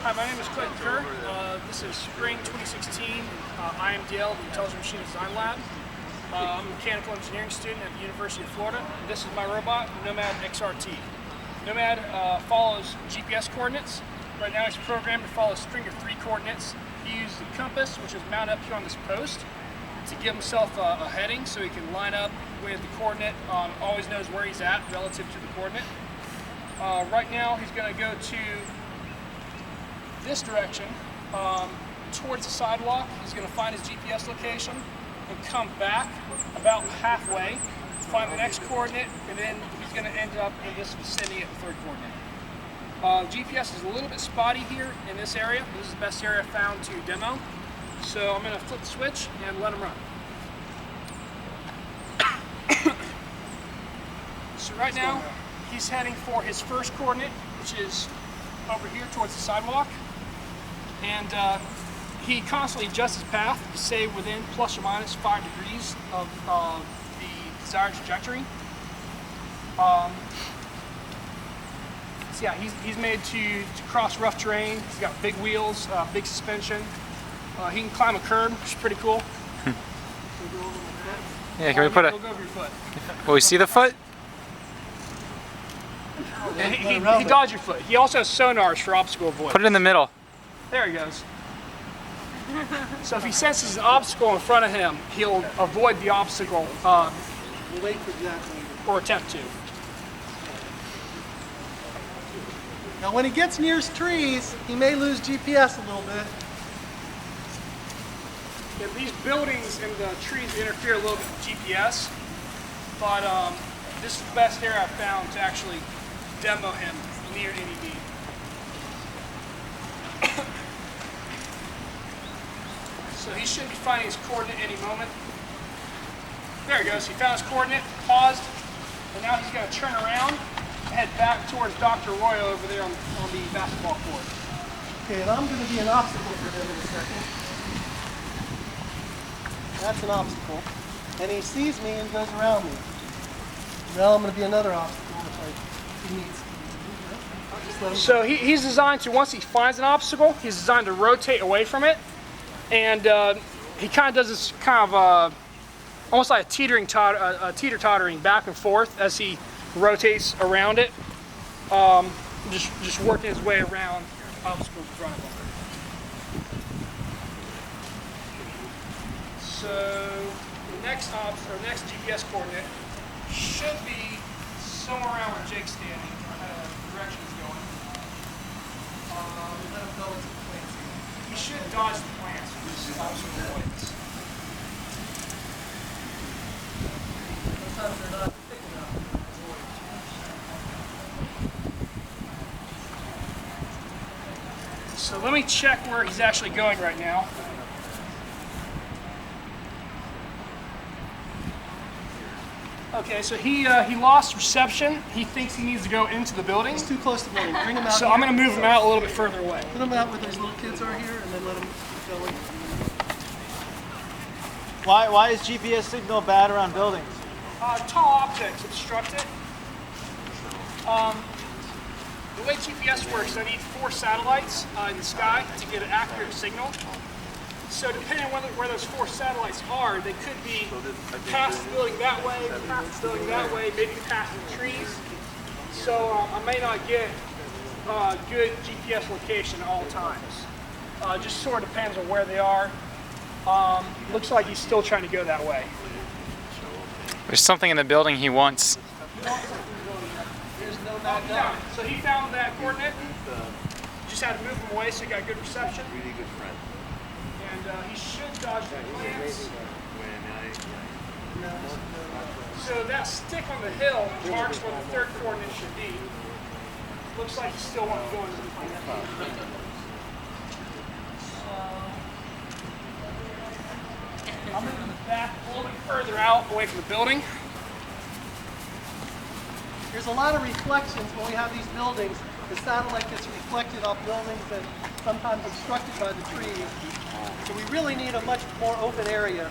Hi, my name is Clayton Kerr. This is spring 2016 IMDL, the Intelligent Machine Design Lab. I'm a mechanical engineering student at the University of Florida. This is my robot, Nomad XRT. Nomad follows GPS coordinates. Right now he's programmed to follow a string of 3 coordinates. He uses the compass, which is mounted up here on this post, to give himself a heading so he can line up with the coordinate, always knows where he's at relative to the coordinate. Right now he's going to go to this direction towards the sidewalk. He's going to find his GPS location and come back about halfway, find the next coordinate, and then he's going to end up in this vicinity at the 3rd coordinate. GPS is a little bit spotty here in this area. This is the best area I found to demo. So I'm going to flip the switch and let him run. So right now he's heading for his first coordinate, which is over here towards the sidewalk. And he constantly adjusts his path to stay within plus or minus 5 degrees of the desired trajectory. So yeah, he's made to cross rough terrain. He's got big wheels, big suspension. He can climb a curb, which is pretty cool. Yeah, can we put a... Go over your foot. Will we see the foot? And he dodged your foot. He also has sonars for obstacle avoidance. Put it in the middle. There he goes. So if he senses an obstacle in front of him, he'll avoid the obstacle or attempt to. Now when he gets near trees, he may lose GPS a little bit. Yeah, these buildings and the trees interfere a little bit with GPS, but this is the best area I've found to actually demo him near any need. So he should be finding his coordinate any moment. There he goes. He found his coordinate, paused, and now he's going to turn around and head back towards Dr. Royo over there on the basketball court. Okay, and I'm going to be an obstacle for him in a second. That's an obstacle. And he sees me and goes around me. Now I'm going to be another obstacle if he needs. So he's designed to, once he finds an obstacle, he's designed to rotate away from it. And he kind of does this kind of almost like a teeter-tottering back and forth as he rotates around it, just working his way around obstacles in front of him. So the next GPS coordinate should be somewhere around where Jake's standing, the direction he's going. Let him go into the plants. He should dodge the plants for this obstacle avoidance. Sometimes they're not thick enough. So let me check where he's actually going right now. Okay, so he lost reception. He thinks he needs to go into the building. He's too close to the building. Bring him out. So here. I'm going to move him out a little bit further away. Put him out where those little kids are here, and then let him keep going. Why is GPS signal bad around buildings? Tall objects obstruct it. The way GPS works, I need 4 satellites in the sky to get an accurate signal. So depending on where those 4 satellites are, they could be past the building that way, past the building that way, maybe past the trees. So I may not get good GPS location at all times. Just sort of depends on where they are. Looks like he's still trying to go that way. There's something in the building he wants. So he found that coordinate. Just had to move him away so he got good reception. And he should dodge the plants. So that stick on the hill marks where the 3rd coordinate should be. Looks like he still wants to go into the plant. I'm moving back a little bit further out, away from the building. There's a lot of reflections when we have these buildings. The satellite gets reflected off buildings and sometimes obstructed by the trees. So we really need a much more open area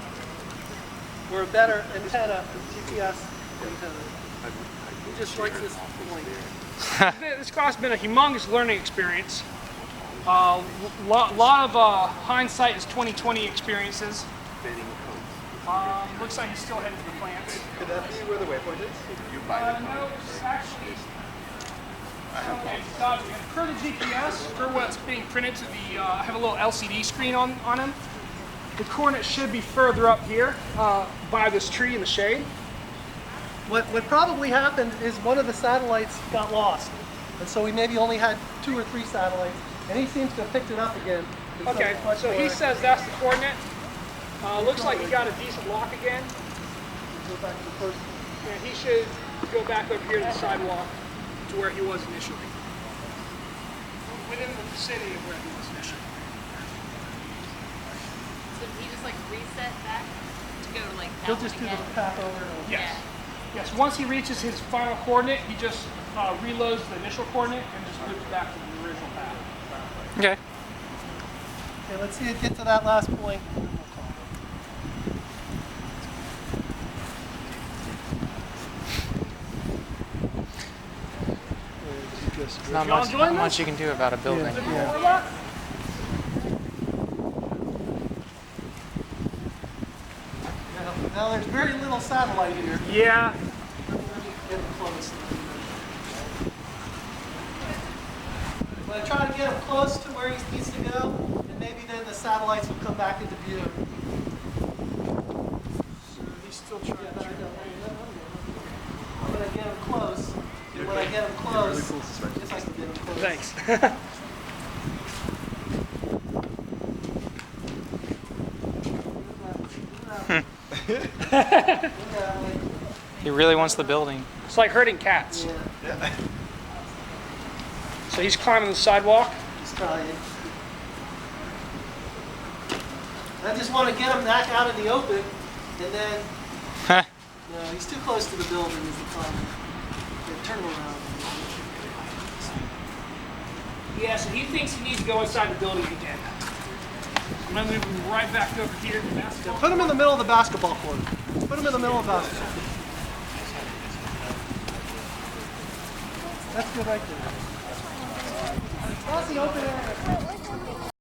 or a better antenna, GPS antenna. He just likes this point. This class has been a humongous learning experience. Lot of hindsight is 2020 experiences. Looks like he's still headed to the plants. Could that be where the waypoint is? No, it's actually. Okay, per the GPS, per what's being printed to the, I have a little LCD screen on him. The coordinate should be further up here by this tree in the shade. What probably happened is one of the satellites got lost. And so we maybe only had 2 or 3 satellites. And he seems to have picked it up again. And Okay, it's much so he more- says that's the coordinate. Looks like he got a decent lock again. Go back to the first. And he should go back up here to the sidewalk to where he was initially. Within the vicinity of where he was initially. So did he just like reset back to go to like that He'll one just do again? the path over and Yes. Yes, once he reaches his final coordinate, he just reloads the initial coordinate and just loops back to the original path. Okay. Okay, let's see it get to that last point. There's not Y'all much, enjoying not this? much you can do about a building. Now there's very little satellite here. Yeah. Get close. When I try to get him close to where he needs to go, and maybe then the satellites will come back into view. He's still trying to. I'm gonna get him close. And when I get him close, if I can get him close. Thanks. He really wants the building. It's like herding cats. Yeah, So he's climbing the sidewalk. he's trying. I just want to get him back out in the open, and then, Huh. no, he's too close to the building is the problem. Yeah, turn him around. Yeah, so he thinks he needs to go inside the building again. I'm gonna move him right back over here to the basketball. Put him in the middle of the basketball court. Put him in the middle of the basketball court. That's good right there. That's the open area.